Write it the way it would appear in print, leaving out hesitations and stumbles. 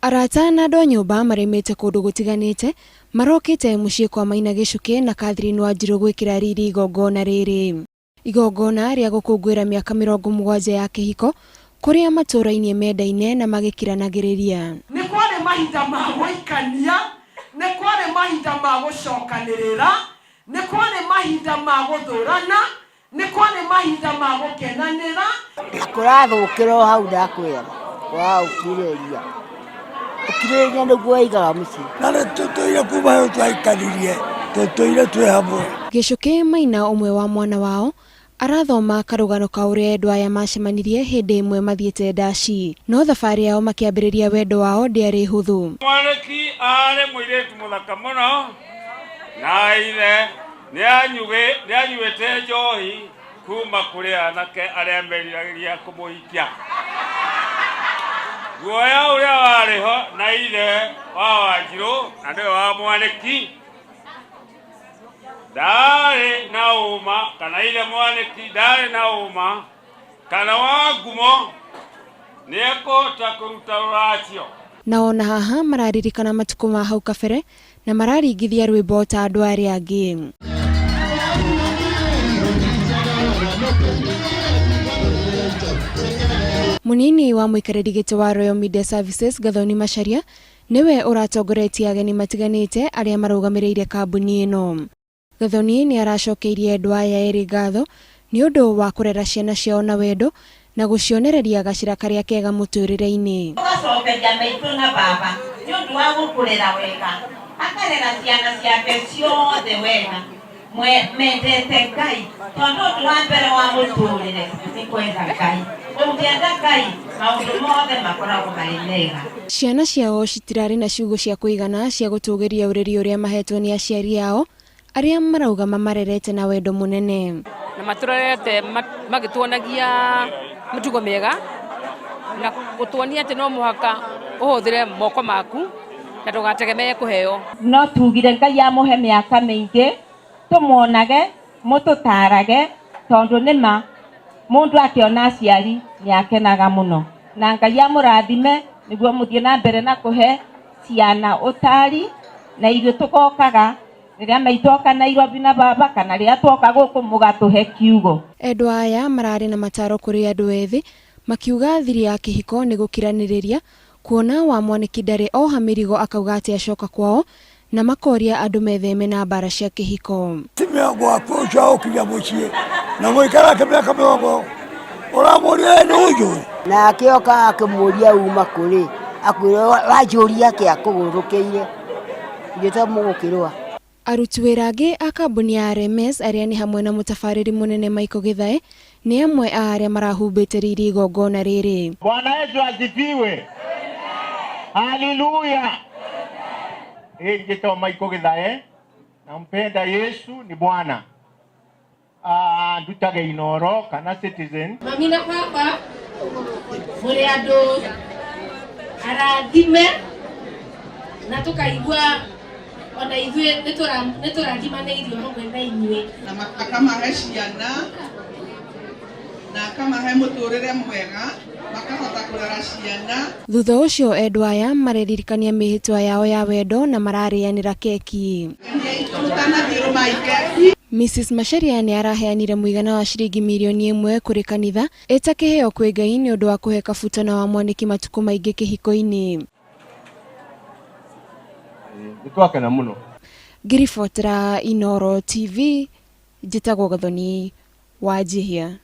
Arata na andũ a nyũmba maremete kũndũ gũtiganĩte marokĩte mũciĩ kwa Maina Gichuki na Catherine Wanjiru gwĩkĩra riri igongona rĩrĩ. Igongona rĩa gũkũngũĩra mĩaka 70 ya kĩhiko kũrĩa matũra-inĩ mendaine na magĩkiranagĩrĩria. Nĩ kwarĩ mahinda ma gũikania, nĩ kwarĩ mahinda ma gũcokanĩrĩra, nĩ kwarĩ mahinda ma gũthũrana, nĩ kwarĩ mahinda ma gũkenanĩra. Kũrathũkĩra hau ndakwĩra wa ũkirĩria. Ukirĩria nĩguo aigaga mũciĩ. Na tũtũire kuma yo twaikanirie, tũtũire twĩ hamwe. Gichuki Maina ũmwe wa mwana wao arathoma karũgano ka ũrĩa andũ aya macemanirie hĩndĩ ĩmwe mathiĩte ndaci, no thabarĩ yao makĩambĩrĩria wendo wao ndĩarĩ hũthũ. Mwaniki arĩ mũirĩtu mũthaka mũno na ithe nĩanyuĩte njohi kuma kũrĩ anake arĩa meriragĩria kũmũhikia. Guoya ũrĩa warĩho na ithe wa Wanjiru na nĩwe wa Mwaniki ndarĩ na ũma, kana ithe Mwaniki ndarĩ na ũma kana wa ngumo nĩekũhota kũruta rũracio. Na ona haha mararirikana matukũ ma hau kabere na mararingithia rwĩmbo ta andũ arĩa angĩ. Munini wa mũikarĩri gĩtĩ wa Royal Media Services Gathoni Macharia niwe ũratongoretie ageni matiganĩte arĩa marũgamĩrĩire kambuni ĩno. Gathoni nĩ aracokeirie andũ aya erĩ ngatho nĩ ũndũ wa kũrera ciana ciao na wendo na gũcionereria gacĩra karĩa kega mũtũrĩre-inĩ. Ũgacokeria maitũ na baba nĩ ũndũ wa gũkũrera wega, akarera ciana ciake ciothe wega, mendete Ngai tondũ ũndũ wa mbere wa mũtũrĩre nĩ kwenda Ngai. Ciana ciao citirarĩ na ciugo cia kũigana cia gũtũgĩria ũreri ũrĩa mahetwo nĩ aciari ao arĩa marauga mamarerete na wendo mũnene. Na matũrerete magĩtuonagia mĩtugo mĩega na gũtuonia atĩ no mũhaka ũhũthĩre moko maku na ndũgategemee kũheo. No tugire Ngai amũhe mĩaka mĩingĩ, tũmuonage, mũtũtarage tondũ nĩma mũndũ akĩona aciari nĩakenaga mũno. Na Ngai amũrathime nĩguo mũthiĩ na mbere na kũhe ciana ũtari na ithuĩ tũgokaga rĩrĩa maitoka Nairobi na baba kana rĩrĩa twoka gũkũ mũgatũhe kiugo. Andũ aya mararĩ na mataro kũrĩ andũ ethĩ makiuga thiri ya kĩhiko nĩ gũkiranĩrĩria, kuona wa Mwaniki ndarĩ oha mĩrigo akauga atĩ acoka kwao na makoria andũ metheme na mbara cia kĩhiko. Timĩongo akũca ũkinya mũciĩ na mũikara kĩmĩaka 70 ũramũria nũjũ. Na akĩoka akĩmũria uma kũrĩ akwĩra wajũria kĩa kũgũrũkĩire njĩta mũgũkĩrũa. Aruti wĩra angĩ a kambuni ya RMS arĩa nĩ hamwe na mũtabarĩri mũnene Michael Githae nĩ amwe a arĩa marahumbĩte riri igongona rĩrĩ. Bwana Yesu asifiwe. Haleluya. Njĩtagwo Michael Githae, nampenda Yesu ni Bwana. Ndutage Inoro kana Citizen. Mami na papa mũrĩ andũ arathime na tukaigua ona ithuĩ nĩtũrathimanĩirio hamwe na inyuĩ na akamahe ciana na akamahe mũtũrĩre mwega makahota kũrera ciana. Thutha ũcio andũ aya mareririkania mĩhĩtwa yao ya wendo na mararĩanĩra keki. Mrs. Macharia nĩ araheanire mũigana wa ciringi milioni 1 kũrĩ kanitha eta kĩheo kwĩ Ngai nĩ ũndũ wa kũhe kabutana wa Mwaniki matukũ maingĩ kĩhiko-inĩ. Nĩtwakena mũno. Ngiribotera Inoro TV, njĩtagwo Gathoni Wanjihia.